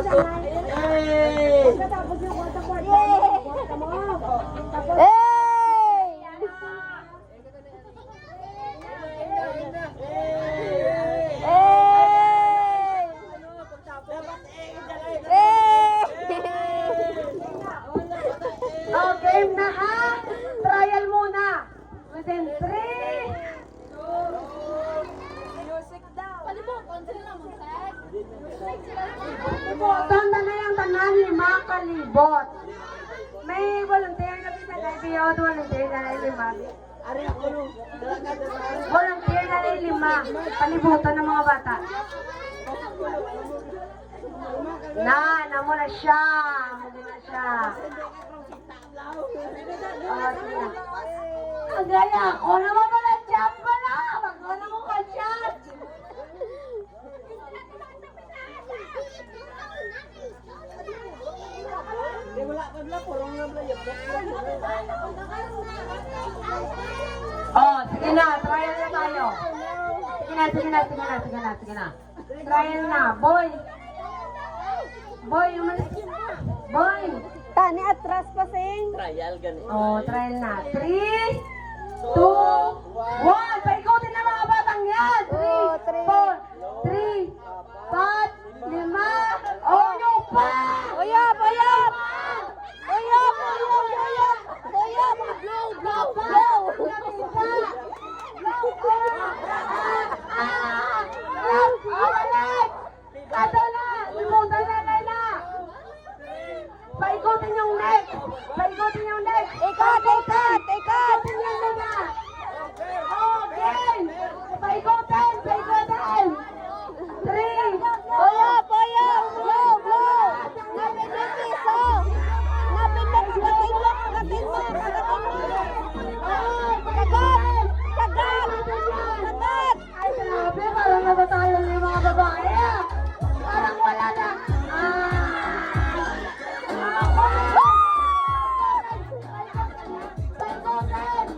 kwarto. Yay! Tapos yung kwarto-kwarto. Kwarto mo. Tapos, oh, game na ha. Trial muna. Within 3. Music daw. Palibot, sila mo, Seth. Palibot, na yung tanan 5 kalibot. May volunteer na pinag-ibiyot, volunteer na yung 5. Volunteer na yung 5. Palibutan ng mga bata. Namo na siya. Muli na siya. Ang gaya ako naman pala jump pa na. Magkano mo ka chat. Oh, sige na. Trial na tayo. Sige na. Trial na. Boy. Boy, Boy. Tani atras pa sing. Trial ganun. Oh, trial na. 3, 2, 1. Paikutin na mga batang yan. 3, 4, 3, 5, 5. Oh, yung pa! Oyap! Paikutin yung neck! Ikat! Paikutin yung neck na! Okay! Paikutin! 3! Oyap! Blow! Napindot piso! Napindot kagatin mo! Kagat! Ay, grabe! Parang natatayo na yung mga babae ah! Parang wala na! Paikutin!